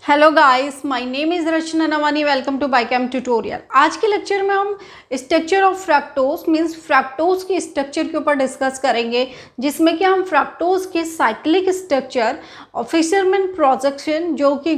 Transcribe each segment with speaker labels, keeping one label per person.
Speaker 1: Hello guys, my name is Rachna Navani. Welcome to biochem tutorial. आज के lecture में हम structure of fructose means fructose के स्ट्रक्चर के ऊपर डिस्कस करेंगे, जिसमें कि हम फ्रक्टोज के साइक्लिक स्ट्रक्चर और फिशरमैन प्रोजेक्शन, जो कि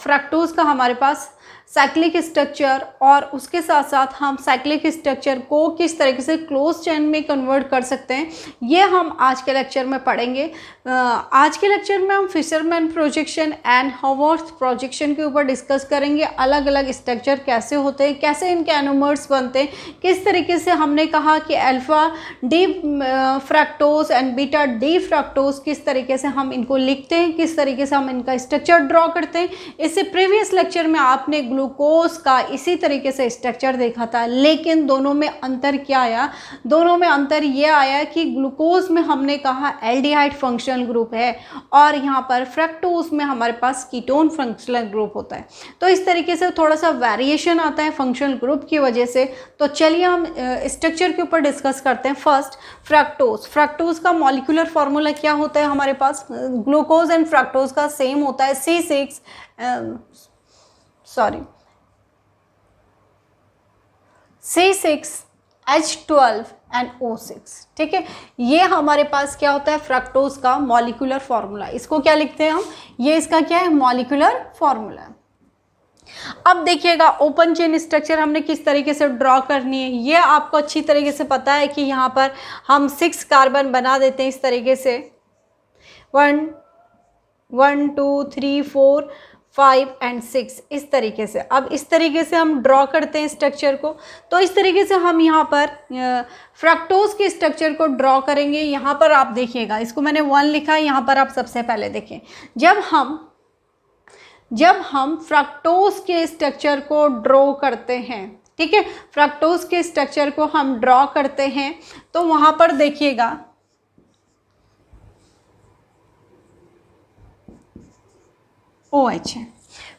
Speaker 1: फ्रक्टोज का हमारे पास साइक्लिक स्ट्रक्चर और उसके साथ साथ हम साइक्लिक स्ट्रक्चर को किस तरीके से क्लोज चेन में कन्वर्ट कर सकते हैं, ये हम आज के लेक्चर में पढ़ेंगे। आज के लेक्चर में हम fisherman projection and Haworth projection के ऊपर डिस्कस करेंगे। अलग अलग स्ट्रक्चर कैसे होते हैं, कैसे इनके एनोमर्स बनते हैं, किस तरीके से हमने कहा कि alpha D fructose and beta D fructose किस तरीके से हम इनको लिखते हैं, किस तरीके से हम इनका स्ट्रक्चर ड्रॉ करते हैं। इससे प्रीवियस लेक्चर में आपने ग्लूकोज का इसी तरीके से स्ट्रक्चर देखा था, लेकिन दोनों में अंतर क्या आया? दोनों में अंतर ये आया कि ग्लूकोज में हमने कहा एल्डिहाइड फंक्शनल ग्रुप है और यहाँ पर फ्रक्टोज में हमारे पास कीटोन फंक्शनल ग्रुप होता है। तो इस तरीके से थोड़ा सा वेरिएशन आता है फंक्शनल ग्रुप की वजह से। तो चलिए हम स्ट्रक्चर के ऊपर डिस्कस करते हैं। फर्स्ट, फ्रक्टोज का मॉलिक्यूलर फार्मूला क्या होता है? हमारे पास ग्लूकोज एंड फ्रक्टोज का सेम होता है, C6H12 एंड O6। ठीक है, ये हमारे पास क्या होता है? फ्रक्टोज का मॉलिक्यूलर फार्मूला। इसको क्या लिखते हैं हम? ये इसका क्या है? Molecular formula. अब देखिएगा ओपन चेन स्ट्रक्चर हमने किस तरीके से ड्रॉ करनी है, ये आपको अच्छी तरीके से पता है कि यहाँ पर हम 6 कार्बन बना देते हैं इस तरीके से, 1 2 3 4 5 एंड 6 इस तरीके से। अब इस तरीके से हम ड्रॉ करते हैं स्ट्रक्चर को। तो इस तरीके से हम यहाँ पर फ्रक्टोज के स्ट्रक्चर को ड्रॉ करेंगे। यहाँ पर आप देखिएगा, इसको मैंने 1 लिखा है, यहाँ पर आप सबसे पहले देखें, जब हम फ्रक्टोज के स्ट्रक्चर को ड्रॉ करते हैं, ठीक है, फ्रक्टोज के स्ट्रक्चर को हम ड्रॉ करते हैं, तो वहाँ पर देखिएगा OH है।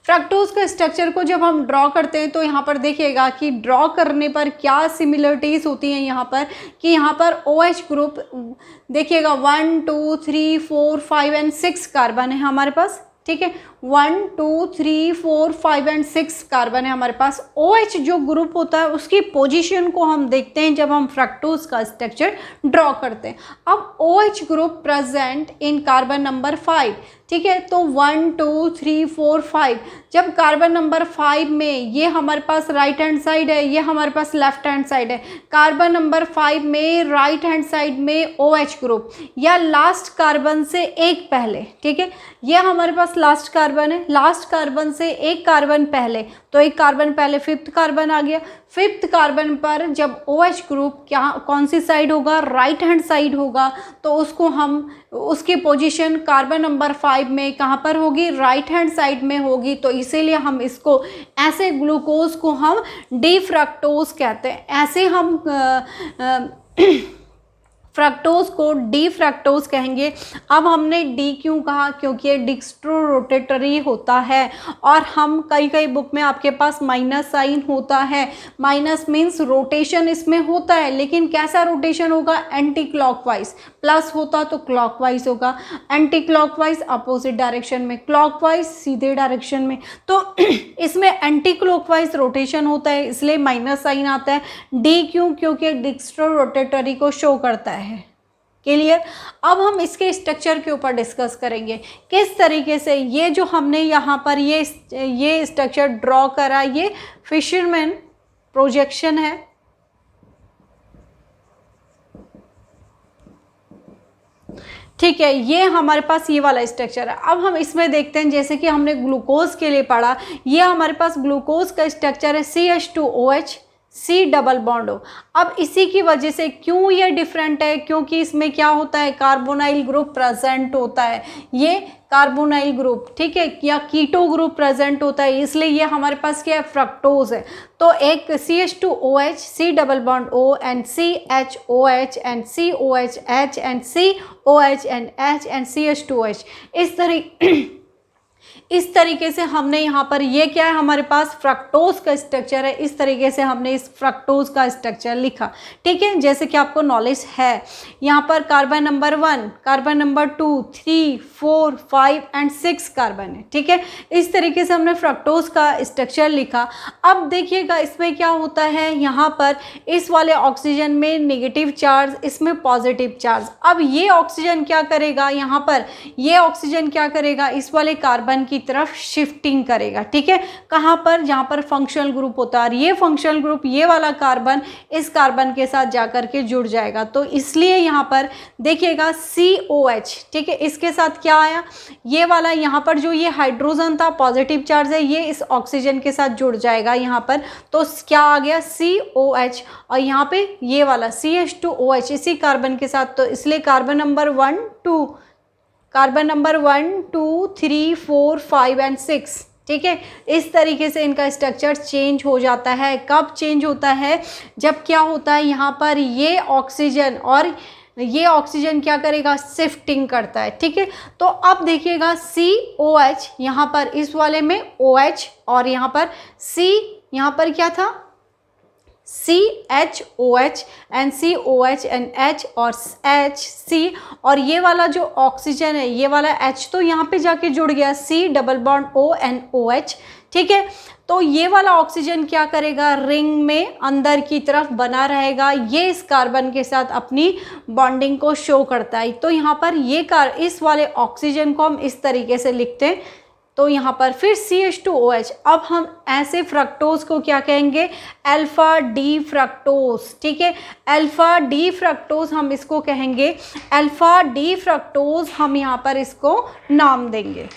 Speaker 1: फ्रक्टोज का स्ट्रक्चर को जब हम ड्रॉ करते हैं तो यहाँ पर देखिएगा कि ड्रॉ करने पर क्या सिमिलरिटीज़ होती हैं यहाँ पर, कि यहाँ पर OH ग्रुप देखिएगा 1 2 3 4 5 एंड 6 कार्बन है हमारे पास। ठीक है, 1 2 3 4 5 एंड 6 कार्बन है हमारे पास। OH जो ग्रुप होता है उसकी पोजीशन को हम देखते हैं जब हम फ्रक्टोज का स्ट्रक्चर ड्रॉ करते हैं। अब OH group present in carbon number 5। ठीक है, तो 1 2 3 4 5, जब कार्बन नंबर 5 में ये हमारे पास राइट हैंड साइड है, ये हमारे पास लेफ्ट हैंड साइड है। कार्बन नंबर 5 में राइट हैंड साइड में OH ग्रुप या लास्ट कार्बन से एक पहले, ठीक है, ये हमारे पास लास्ट कार्बन है, लास्ट कार्बन से एक कार्बन पहले, तो एक कार्बन पहले 5th कार्बन आ गया। 5th कार्बन पर जब OH ग्रुप क्या कौन सी साइड होगा? राइट हैंड साइड होगा, तो उसको हम उसकी पोजीशन कार्बन नंबर 5 में कहाँ पर होगी? राइट हैंड साइड में होगी। तो इसीलिए हम इसको ऐसे ग्लूकोज को हम डी फ्रक्टोज कहते हैं। ऐसे हम फ्रक्टोज को डी फ्रक्टोज कहेंगे। अब हमने डी क्यों कहा? क्योंकि ये डिक्स्ट्रो रोटेटरी होता है और हम कई बुक में आपके पास माइनस साइन होता है। माइनस मीन्स रोटेशन इसमें होता है, लेकिन कैसा रोटेशन होगा? Anti clockwise. प्लस होता तो क्लॉकवाइज होगा, एंटी क्लॉकवाइज अपोजिट डायरेक्शन में, क्लॉकवाइज सीधे डायरेक्शन में। तो इसमें एंटी क्लॉकवाइज रोटेशन होता है, इसलिए माइनस साइन आता है। डी क्यों? क्योंकि डिक्स्ट्रो रोटेटरी को शो करता है। क्लियर? अब हम इसके स्ट्रक्चर के ऊपर डिस्कस करेंगे किस तरीके से ये जो हमने यहाँ पर ये स्ट्रक्चर ड्रॉ करा, ये फिशरमैन प्रोजेक्शन है। ठीक है, ये हमारे पास ये वाला स्ट्रक्चर है। अब हम इसमें देखते हैं, जैसे कि हमने ग्लूकोज के लिए पढ़ा, ये हमारे पास ग्लूकोज का स्ट्रक्चर है CH2OH C डबल बॉन्ड हो। अब इसी की वजह से क्यों ये डिफरेंट है? क्योंकि इसमें क्या होता है? कार्बोनाइल ग्रुप प्रेजेंट होता है, ये कार्बोनाइल ग्रुप, ठीक है, या कीटो ग्रुप प्रेजेंट होता है, इसलिए ये हमारे पास क्या है? फ्रक्टोज है। तो एक CH2OH C double bond O and CHOH and COH H and COH and H and CH2OH, इस तरीके से हमने यहाँ पर ये क्या है, हमारे पास फ्रक्टोज का स्ट्रक्चर है, इस तरीके से हमने इस फ्रक्टोज का स्ट्रक्चर लिखा। ठीक है, जैसे कि आपको नॉलेज है, यहाँ पर carbon number 1, carbon number 2, 3, 4, 5 and 6 carbon है। ठीक है, इस तरीके से हमने फ्रक्टोज का स्ट्रक्चर लिखा। अब देखिएगा इसमें क्या होता है, यहाँ पर इस वाले ऑक्सीजन में नेगेटिव चार्ज, इसमें पॉजिटिव चार्ज। अब ये ऑक्सीजन क्या करेगा, यहाँ पर ये ऑक्सीजन क्या करेगा, इस वाले कार्बन की तरफ शिफ्टिंग करेगा। ठीक है, कहाँ पर, जहाँ पर फंक्शनल ग्रुप होता है, और ये फंक्शनल ग्रुप ये वाला कार्बन इस कार्बन के साथ जाकर के जुड़ जाएगा। तो इसलिए यहाँ पर देखिएगा COH, ठीक है, इसके साथ क्या आया, ये वाला यहाँ पर जो ये हाइड्रोजन था पॉजिटिव चार्ज है, ये इस ऑक्सीजन के साथ जुड़ जाएगा यहाँ पर, तो क्या आ गया COH, और यहाँ पे ये वाला CH2OH इसी कार्बन के साथ, तो इसलिए carbon number 1, 2, carbon number 1, 2, 3, 4, 5 and 6। ठीक है, इस तरीके से इनका स्ट्रक्चर चेंज हो जाता है। कब चेंज होता है, जब क्या होता है, यहाँ पर ये ऑक्सीजन और ये ऑक्सीजन क्या करेगा, शिफ्टिंग करता है। ठीक है, तो अब देखिएगा COH यहाँ पर इस वाले में OH, और यहाँ पर C, यहाँ पर क्या था CHOH and COH and H और HC, और ये वाला जो ऑक्सीजन है ये वाला H तो यहाँ पे जाके जुड़ गया, C double bond O and OH। ठीक है, तो ये वाला ऑक्सीजन क्या करेगा, रिंग में अंदर की तरफ बना रहेगा, ये इस कार्बन के साथ अपनी बॉन्डिंग को शो करता है। तो यहाँ पर ये इस वाले ऑक्सीजन को हम इस तरीके से लिखते हैं। तो यहाँ पर फिर CH2OH, अब हम ऐसे फ्रक्टोज को क्या कहेंगे, अल्फा डी फ्रक्टोज। ठीक है, अल्फा डी फ्रक्टोज हम इसको कहेंगे, अल्फा डी फ्रक्टोज हम यहाँ पर इसको नाम देंगे।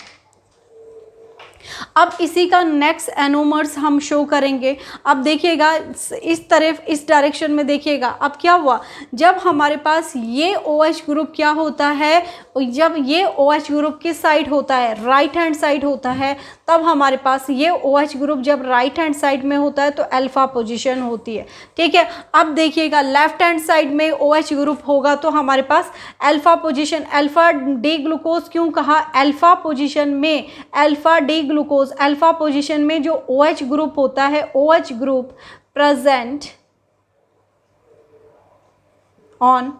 Speaker 1: अब इसी का नेक्स्ट एनोमर्स हम शो करेंगे। अब देखिएगा इस तरफ, इस डायरेक्शन में देखिएगा, अब क्या हुआ, जब हमारे पास ये OH ग्रुप क्या होता है, जब ये OH ग्रुप किस साइड होता है, राइट हैंड साइड होता है, तब हमारे पास ये OH ग्रुप जब राइट हैंड साइड में होता है तो अल्फा पोजीशन होती है। ठीक है, अब देखिएगा लेफ्ट हैंड साइड में OH ग्रुप होगा तो हमारे पास alpha position, alpha D glucose क्यों कहा, अल्फा पोजीशन में, alpha D glucose, alpha position में जो OH ग्रुप होता है, OH group present on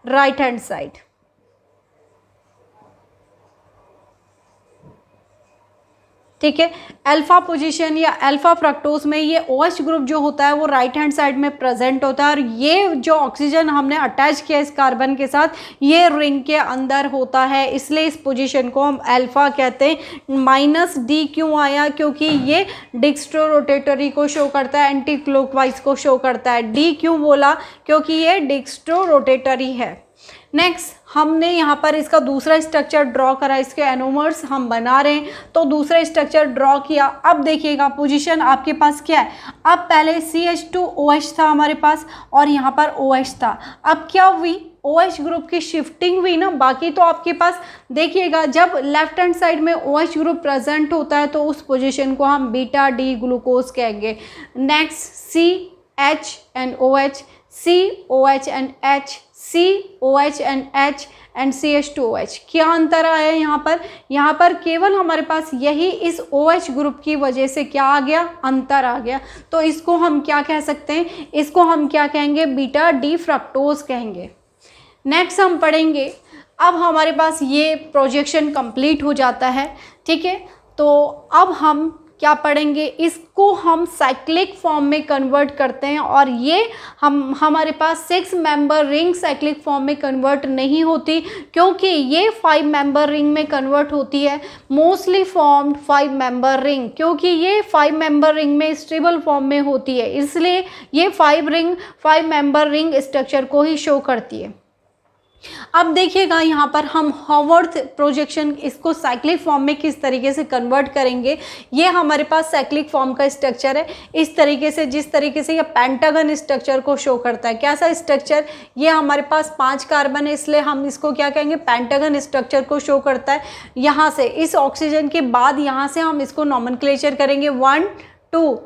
Speaker 1: right hand side. ठीक है, अल्फा पोजीशन या अल्फा फ्रक्टोज में ये OH ग्रुप जो होता है वो राइट हैंड साइड में प्रेजेंट होता है, और ये जो ऑक्सीजन हमने अटैच किया इस कार्बन के साथ ये रिंग के अंदर होता है, इसलिए इस पोजीशन को हम अल्फा कहते हैं। -D क्यों आया, क्योंकि ये डिक्स्ट्रो रोटेटरी को शो करता है, एंटी क्लॉकवाइज को शो करता है। D क्यों बोला, क्योंकि ये डिक्स्ट्रो रोटेटरी है। नेक्स्ट हमने यहाँ पर इसका दूसरा स्ट्रक्चर ड्रॉ करा, इसके एनोमर्स हम बना रहे हैं, तो दूसरा स्ट्रक्चर ड्रॉ किया। अब देखिएगा पोजीशन आपके पास क्या है, अब पहले CH2OH था हमारे पास और यहाँ पर OH था, अब क्या हुई, OH ग्रुप की शिफ्टिंग हुई ना। बाकी तो आपके पास देखिएगा जब लेफ्ट हैंड साइड में OH ग्रुप प्रेजेंट होता है तो उस पोजीशन को हम बीटा डी ग्लूकोज कहेंगे। Next CH and OH, COH and H, COH and H and CH2OH। क्या अंतर आया यहाँ पर केवल हमारे पास यही इस OH ग्रुप की वजह से क्या आ गया, अंतर आ गया। तो इसको हम क्या कह सकते हैं, इसको हम क्या कहेंगे, बीटा डी फ्रक्टोज कहेंगे। नेक्स्ट हम पढ़ेंगे, अब हमारे पास ये प्रोजेक्शन कंप्लीट हो जाता है। ठीक है, तो अब हम क्या पढ़ेंगे, इसको हम साइक्लिक फॉर्म में कन्वर्ट करते हैं, और ये हमारे पास 6 मेंबर रिंग साइक्लिक फॉर्म में कन्वर्ट नहीं होती, क्योंकि ये 5 मेंबर रिंग में कन्वर्ट होती है, मोस्टली फॉर्म्ड 5 मेंबर रिंग, क्योंकि ये 5 मेंबर रिंग में स्टेबल फॉर्म में होती है, इसलिए ये 5 मेंबर रिंग स्ट्रक्चर को ही शो करती है। अब देखिएगा यहाँ पर हम हॉवर्थ प्रोजेक्शन इसको साइक्लिक फॉर्म में किस तरीके से कन्वर्ट करेंगे। ये हमारे पास साइक्लिक फॉर्म का स्ट्रक्चर है, इस तरीके से, जिस तरीके से ये पेंटागन स्ट्रक्चर को शो करता है। कैसा स्ट्रक्चर, ये हमारे पास 5 कार्बन है, इसलिए हम इसको क्या कहेंगे, पेंटागन स्ट्रक्चर को शो करता है। यहाँ से इस ऑक्सीजन के बाद यहाँ से हम इसको नॉमेनक्लेचर करेंगे 1 2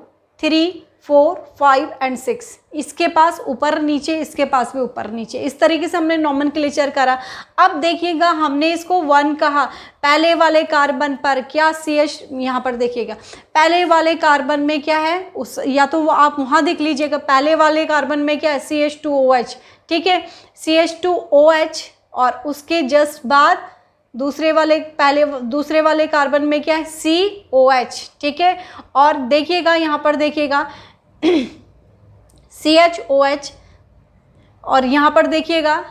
Speaker 1: 3 4, 5 एंड 6, इसके पास ऊपर नीचे, इसके पास भी ऊपर नीचे, इस तरीके से हमने नोमेनक्लेचर करा। अब देखिएगा हमने इसको 1 कहा, पहले वाले कार्बन पर क्या CH, यहाँ पर देखिएगा पहले वाले कार्बन में क्या है, उस या तो वो आप वहाँ देख लीजिएगा, पहले वाले कार्बन में क्या है CH2OH, ठीक है CH2OH, और उसके जस्ट बाद दूसरे वाले कार्बन में क्या है COH, ठीक है। और देखिएगा यहाँ पर देखिएगा CHOH, और यहाँ पर देखिएगा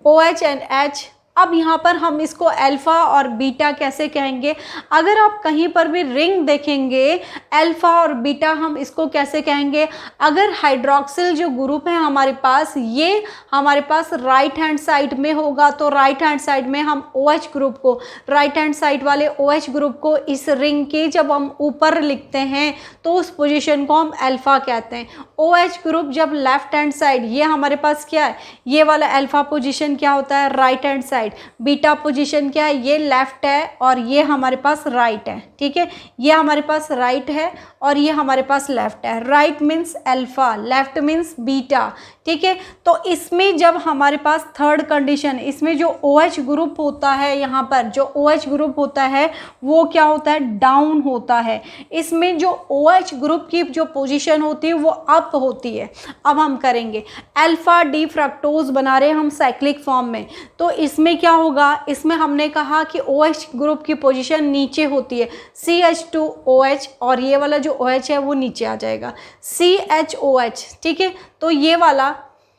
Speaker 1: OH एंड H। अब यहाँ पर हम इसको अल्फ़ा और बीटा कैसे कहेंगे, अगर आप कहीं पर भी रिंग देखेंगे अल्फ़ा और बीटा, हम इसको कैसे कहेंगे, अगर हाइड्रोक्सिल जो ग्रुप है हमारे पास, ये हमारे पास राइट हैंड साइड में होगा, तो राइट हैंड साइड में हम OH ग्रुप को, राइट हैंड साइड वाले OH ग्रुप को इस रिंग के जब हम ऊपर लिखते हैं तो उस पोजीशन को हम अल्फ़ा कहते हैं। OH ग्रुप जब लेफ्ट हैंड साइड, ये हमारे पास क्या है, ये वाला अल्फ़ा पोजीशन क्या होता है right hand side, beta position क्या है, ये लेफ्ट है और ये हमारे पास राइट है, ठीक है, ये हमारे पास राइट है और ये हमारे पास लेफ्ट है। Right means alpha, left means beta, ठीक है। तो इसमें जब हमारे पास थर्ड कंडीशन, इसमें जो OH ग्रुप होता है, यहाँ पर जो OH ग्रुप होता है वो क्या होता है, डाउन होता है। इसमें जो OH ग्रुप की जो पोजीशन होती है वो अप होती है। अब हम करेंगे अल्फा डी फ्रक्टोज बना रहे हैं हम साइक्लिक फॉर्म में, तो इसमें क्या होगा, इसमें हमने कहा कि OH ग्रुप की पोजीशन नीचे होती है CH2OH, और ये वाला जो OH है वो नीचे आ जाएगा CHOH, ठीक है। तो ये वाला,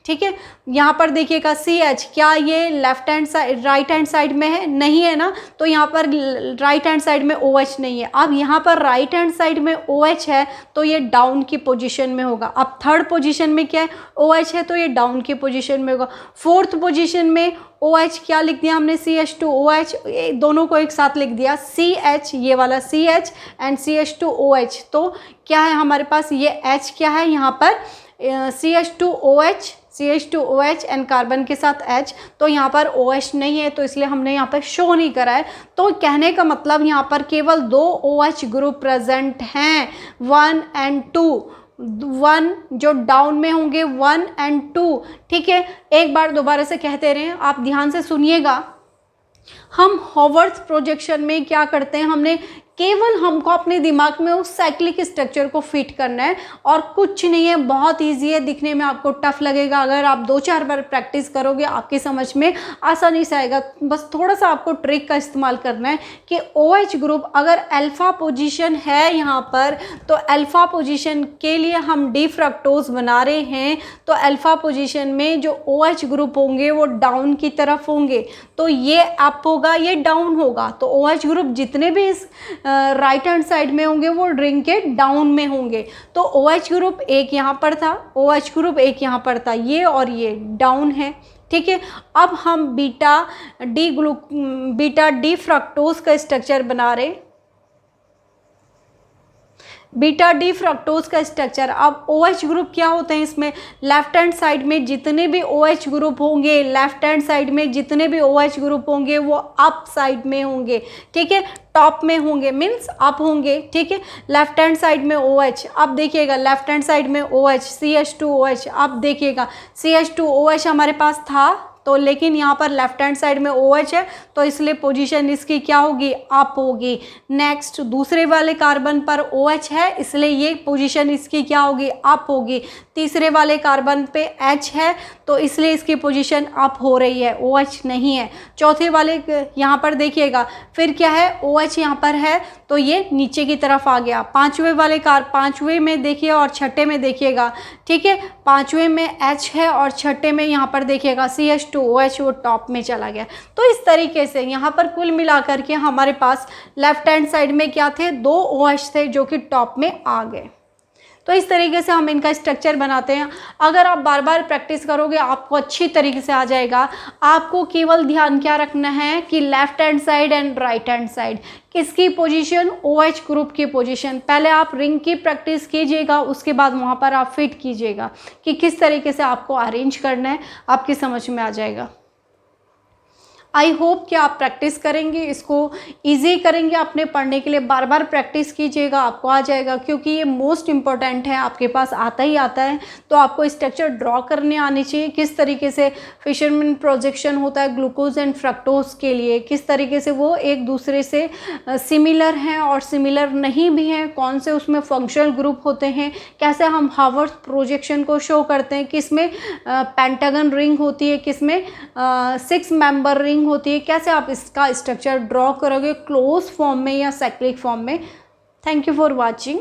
Speaker 1: ठीक है, यहाँ पर देखिएगा CH, क्या ये left hand side right hand side में है, नहीं है ना, तो यहाँ पर राइट हैंड साइड में OH नहीं है। अब यहाँ पर राइट हैंड साइड में OH है तो ये डाउन की पोजीशन में होगा। अब थर्ड पोजीशन में क्या है, OH है तो ये डाउन की पोजीशन में होगा। फोर्थ पोजीशन में OH क्या लिख दिया हमने CH2OH, दोनों को एक साथ लिख दिया CH, ये वाला CH एंड CH2OH, तो क्या है हमारे पास, ये H क्या है यहाँ पर CH2OH एंड कार्बन के साथ H, तो यहाँ पर OH नहीं है तो इसलिए हमने यहाँ पर शो नहीं करा है। तो कहने का मतलब यहाँ पर केवल 2 OH ग्रुप प्रेजेंट हैं, 1 एंड 2, 1 जो डाउन में होंगे 1 एंड 2, ठीक है। एक बार दोबारा से कहते रहे, आप ध्यान से सुनिएगा। हम हॉवर्थ प्रोजेक्शन में क्या करते हैं, हमने केवल हमको अपने दिमाग में उस साइक्लिक स्ट्रक्चर को फिट करना है और कुछ नहीं है, बहुत इजी है, दिखने में आपको टफ लगेगा, अगर आप 2-4 बार प्रैक्टिस करोगे आपकी समझ में आसानी से आएगा। बस थोड़ा सा आपको ट्रिक का इस्तेमाल करना है कि OH ग्रुप अगर अल्फा पोजीशन है यहाँ पर, तो अल्फा पोजीशन के लिए हम डी फ्रक्टोज बना रहे हैं, तो अल्फा पोजीशन में जो OH ग्रुप होंगे वो डाउन की तरफ होंगे, तो ये अप होगा, ये डाउन होगा। तो OH ग्रुप जितने भी इस राइट हैंड साइड में होंगे वो रिंग के डाउन में होंगे। तो OH ग्रुप एक यहाँ पर था, OH ग्रुप एक यहाँ पर था, ये और ये डाउन है, ठीक है। अब हम बीटा डी फ्रक्टोज का स्ट्रक्चर बना रहे, बीटा डी फ्रक्टोज का स्ट्रक्चर। अब OH ग्रुप क्या होते हैं, इसमें लेफ्ट हैंड साइड में जितने भी OH ग्रुप होंगे, लेफ्ट हैंड साइड में जितने भी OH ग्रुप होंगे वो अप साइड में होंगे, ठीक है, टॉप में होंगे, मीन्स अप होंगे, ठीक है। लेफ्ट हैंड साइड में OH, अब देखिएगा लेफ्ट हैंड साइड में OH CH2OH, अब देखिएगा CH2OH हमारे पास था तो, लेकिन यहाँ पर लेफ्ट हैंड साइड में OH है तो इसलिए पोजीशन इसकी क्या होगी, अप होगी। नेक्स्ट दूसरे वाले कार्बन पर OH है इसलिए ये पोजीशन इसकी क्या होगी, अप होगी। तीसरे वाले कार्बन पे H है तो इसलिए इसकी पोजीशन अप हो रही है, OH नहीं है। चौथे वाले यहाँ पर देखिएगा फिर क्या है, OH यहाँ पर है तो ये नीचे की तरफ आ गया। पांचवें में देखिए और छठे में देखिएगा, ठीक है, पांचवें में H है और छठे में यहाँ पर देखिएगा CH2OH वो टॉप में चला गया। तो इस तरीके से यहाँ पर कुल मिलाकर के हमारे पास लेफ्ट हैंड साइड में क्या थे, 2 OH थे जो कि टॉप में आ गए। तो इस तरीके से हम इनका स्ट्रक्चर बनाते हैं। अगर आप बार बार प्रैक्टिस करोगे आपको अच्छी तरीके से आ जाएगा। आपको केवल ध्यान क्या रखना है कि left hand side and right hand side किसकी पोजीशन, OH ग्रुप की पोजीशन। पहले आप रिंग की प्रैक्टिस कीजिएगा, उसके बाद वहाँ पर आप फिट कीजिएगा कि किस तरीके से आपको अरेंज करना है, आपकी समझ में आ जाएगा। आई होप कि आप प्रैक्टिस करेंगे, इसको ईजी करेंगे अपने पढ़ने के लिए, बार बार प्रैक्टिस कीजिएगा, आपको आ जाएगा, क्योंकि ये मोस्ट इम्पॉर्टेंट है, आपके पास आता ही आता है। तो आपको स्ट्रक्चर ड्रॉ करने आनी चाहिए, किस तरीके से फिशरमैन प्रोजेक्शन होता है ग्लूकोज एंड फ्रक्टोज के लिए, किस तरीके से वो एक दूसरे से सिमिलर हैं और सिमिलर नहीं भी हैं, कौन से उसमें फंक्शनल ग्रुप होते हैं, कैसे हम हावर्थ प्रोजेक्शन को शो करते हैं, किसमें पेंटागन रिंग होती है, किसमें 6 मेंबर रिंग होती है, कैसे आप इसका स्ट्रक्चर ड्रॉ करोगे क्लोज फॉर्म में या साइक्लिक फॉर्म में। Thank you for watching.